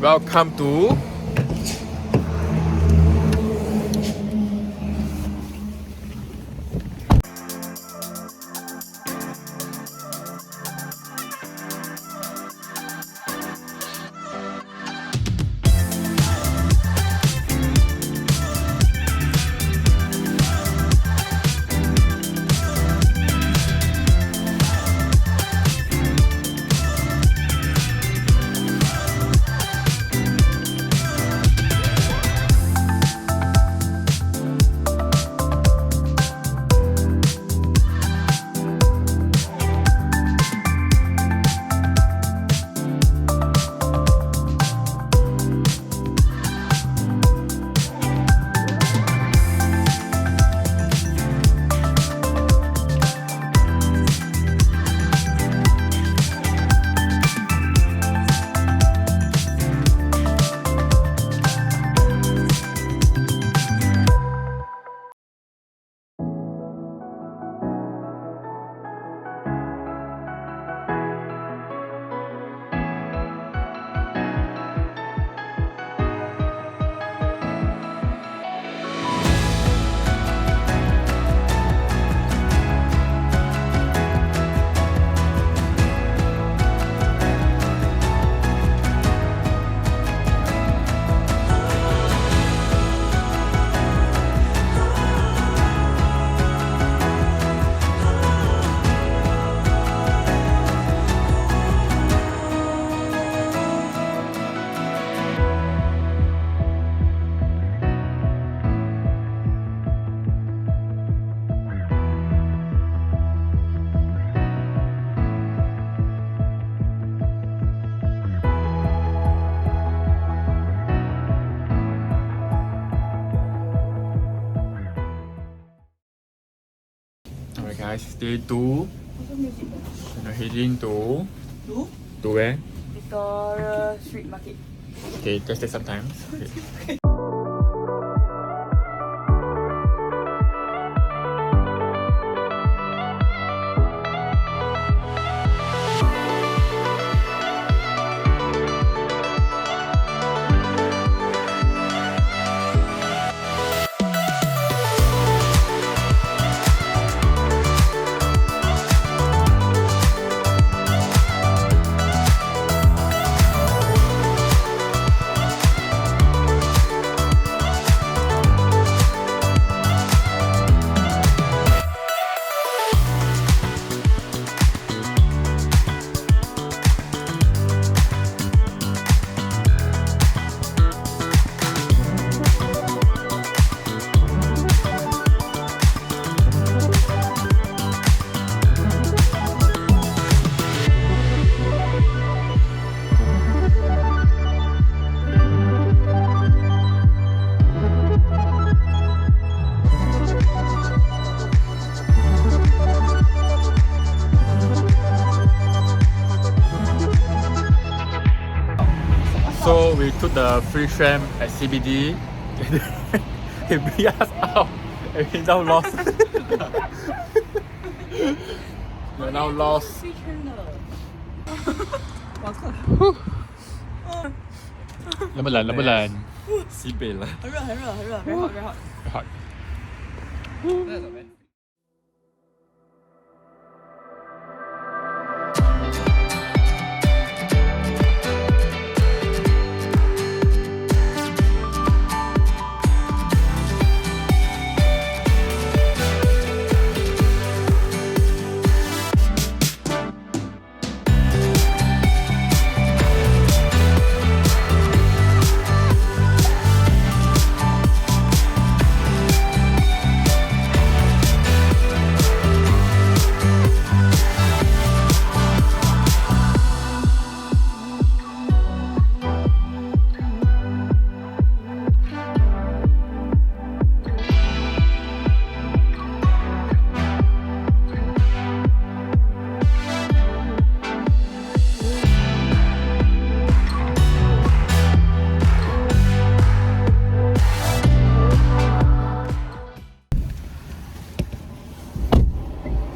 Welcome to Alright guys, day 2. We're heading to where? Victoria Street Market. Okay, just take some time. Okay. So we took the free tram at CBD. They beat us out and we now lost. We're now lost. 冷不冷？冷不冷？西北了。很热，很热，很热，very hot, very hot. Hot.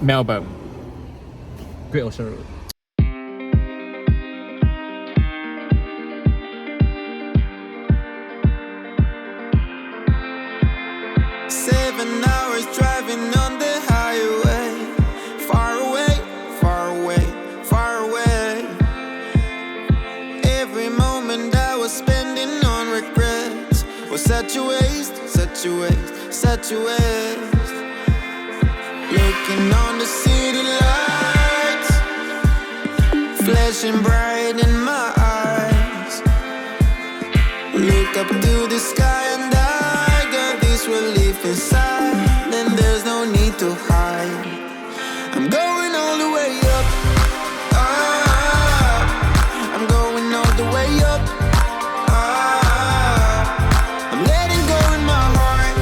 Melbourne. Great Ocean Road. Well, such a waste, such a waste, such a waste. Looking on the city lights, flashing bright in my eyes. Look up to the sky and I got this relief inside. Then there's no need to hide. I'm going all the way up. I'm going all the way up. I'm letting go in my heart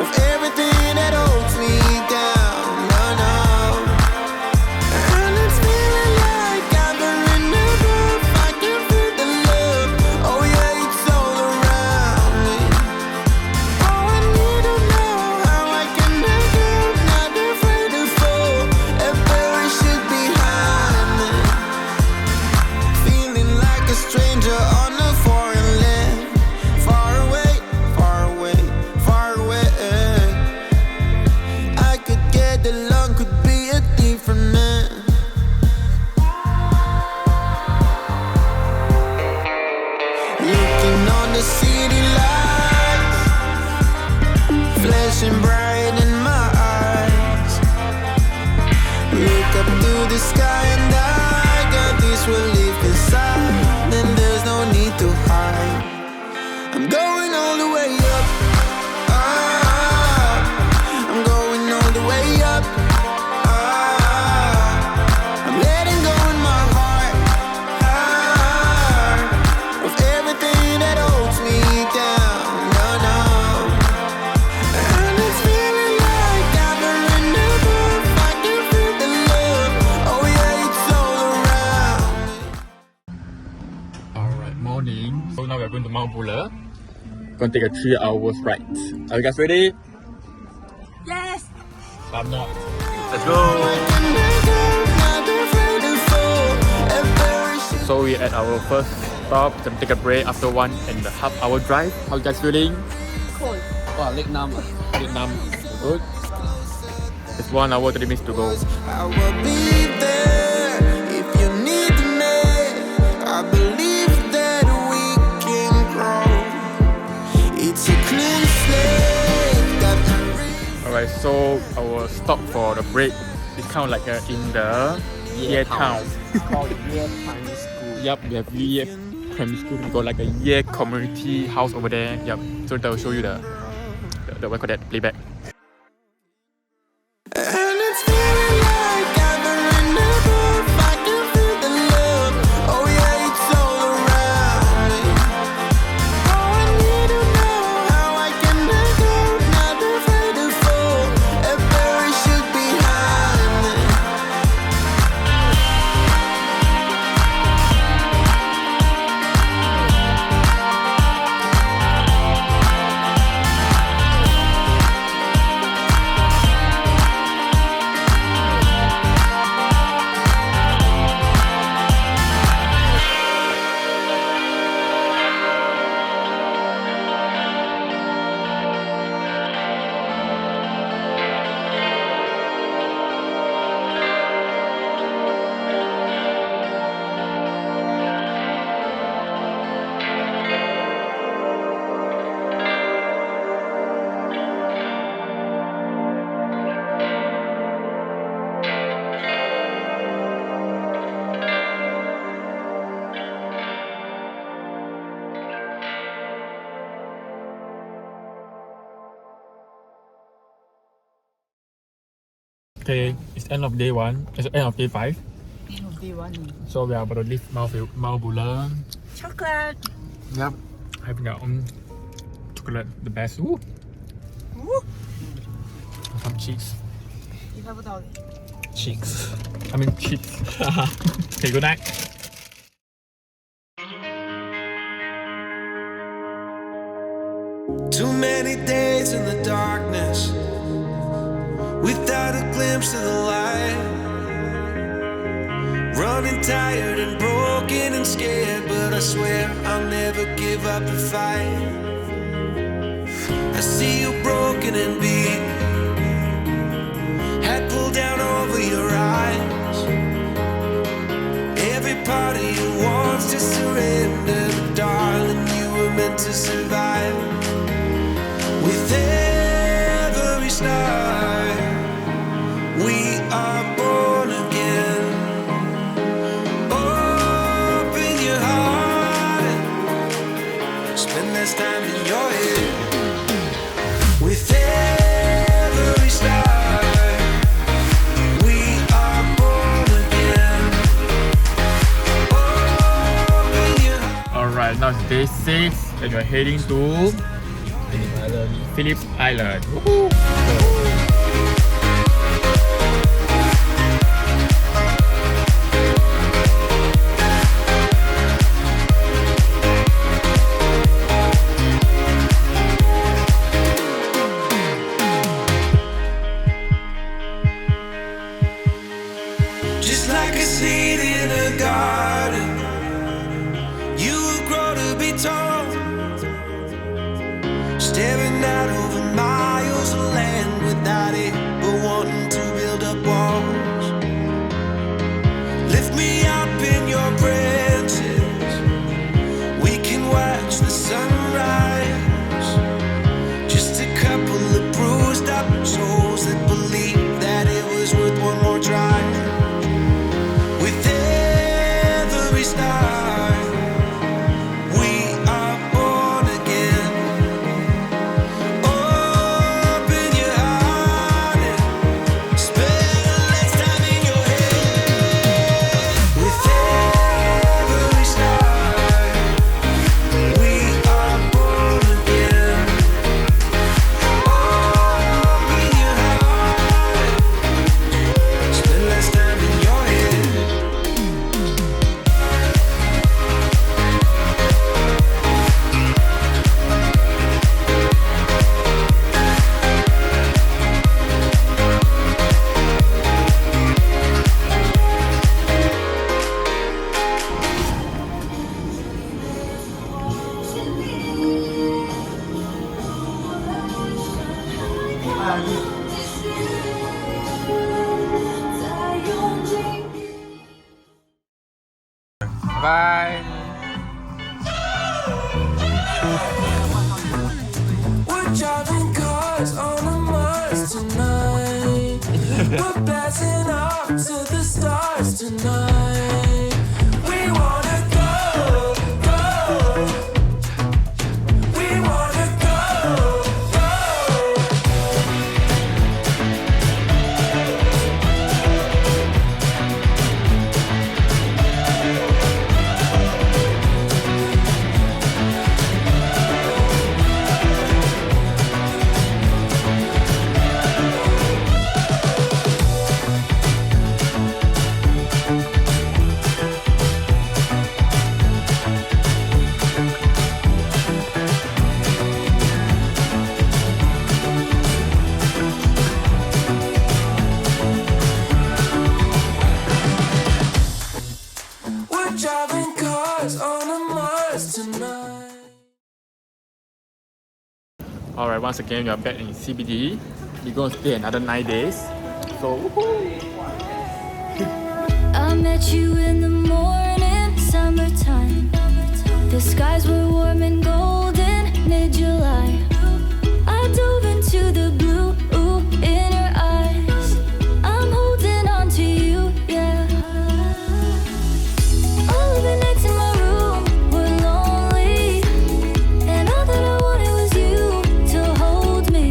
of everything that holds me down. No, no. And it's feeling like I'm in the roof. I can feel the love. Oh yeah, it's all around me. Oh, I need to know how I can make it. Not afraid to fall and parachute behind me. Feeling like a stranger on a foreign land. Far away, far away, far away. I could get along, could be a different man. Looking on the city lights, flashing bright in my eyes. Look up to the sky and I got this relief inside. Then there's no need to hide. I'm going all the way up. I'm going all the way up. I'm letting go in my heart of everything that holds me down. No, no. And it's feeling like I'm in the roof. I can feel the love. Oh yeah, it's all around me. Alright, morning. So now we're going to Mount Buller. Gonna take a 3 hours ride. Are you guys ready? Yes. I'm not. Let's go! So we're at our first stop. Gonna take a break after 1.5 hour drive. How you guys feeling? Cold. Wow, leg numb. Vietnam. Good. It's 1 hour 30 minutes to go. I will be there if you need me. I believe that we can grow. It's a clean slate that Alright, so our stop for the break is kind of like in the Ye town. Called Ye Primary School. Yep, we have Ye Primary School. We got like a Ye community house over there. Yep. So they'll show you the what call that playback. and it's feeling like I'm in the roof. I can feel the love. Oh yeah, it's all around me. Oh, I need to know how I can make it. Not afraid to fall and parachute behind me. Okay, it's end of day 1. It's end of day 5. B1. So we are about to leave Mount Buller. Chocolate. Yep. Having our own chocolate, the best. Ooh. Woo. Some cheese. 你看不到的。 Cheeks. I mean cheeks. Okay, good night. Too many days in the darkness without a glimpse of the light. Running tired and broken and scared, but I swear I'll never give up the fight. I see you broken and beat, head pulled down over your eyes. Every part of you wants to surrender, but darling, you survive. With every star, we are born again. Open your heart, spend less time in your head. With every star, we are born again. Open your heart. Alright, now it's day 6 and we're heading to Phillip Island. Woohoo! Just like a seed in a garden, you will grow to be tall, staring out over miles of land without it, but wanting to build up walls. Lift me up in your branches, we can watch the sunrise. Just a couple of bruised up souls that believe that it was worth one more try. With every star, we are born again. Open your heart and spend less time in your head. With every star, we are born again. Open your heart, spend less time in your head. Bye. We're driving cars on a Mars tonight. We're blasting off to the stars tonight. We wanna go, go. We wanna go, go. We're driving cars on a Mars tonight. Alright, once again we are back in CBD. We're going to stay another 9 days. So woohoo! I met you in the morning, summertime. The skies were warm and golden, mid-July. I dove into the blue in your eyes. I'm holding on to you, yeah. All of the nights in my room were lonely, and all that I wanted was you to hold me.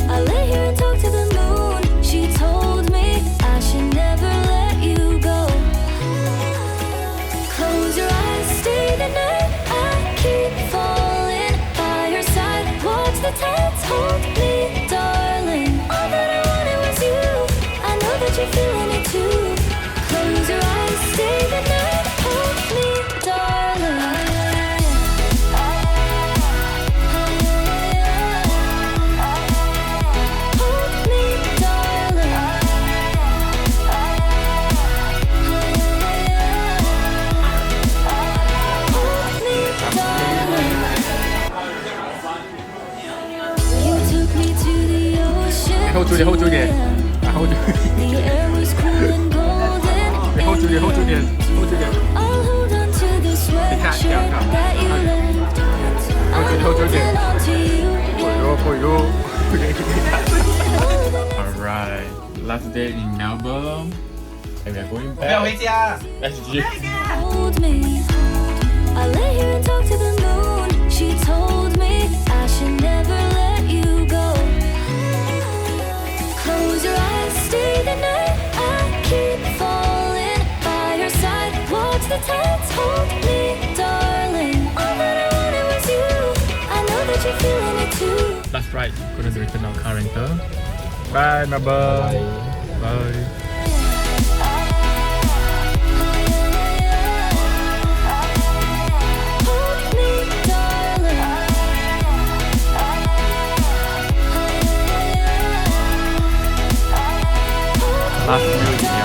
I lay here and talk to the moon. She told me I should never let you go. Close your eyes, stay the night. I keep falling by your side. Watch the tides hold me, darling. All that I wanted was you. I know that you're feeling it too. Close your eyes, stay the night. Hold me, darling. Hold me, darling. Hold me, darling. You took me to the ocean. Hold Juliet, hold Juliet. Hold Juliet. The air was cool and golden. Hold Juliet, hold Juliet. Hold Juliet. I'll hold on to the sweatshirt that you left. 点 on to you. for you. Alright, last day in Melbourne, and we are going back. SG. Hold me. I lay here and talk to the moon. She told me I should never let you go. Close your eyes, stay the night. I keep falling by your side. Watch the tides hold me, darling. All that I wanted was you. I know that you're feeling it too. That's right, gonna do return our car rental. Bye, Melbourne. Bye. Hold me, darling. Last meal in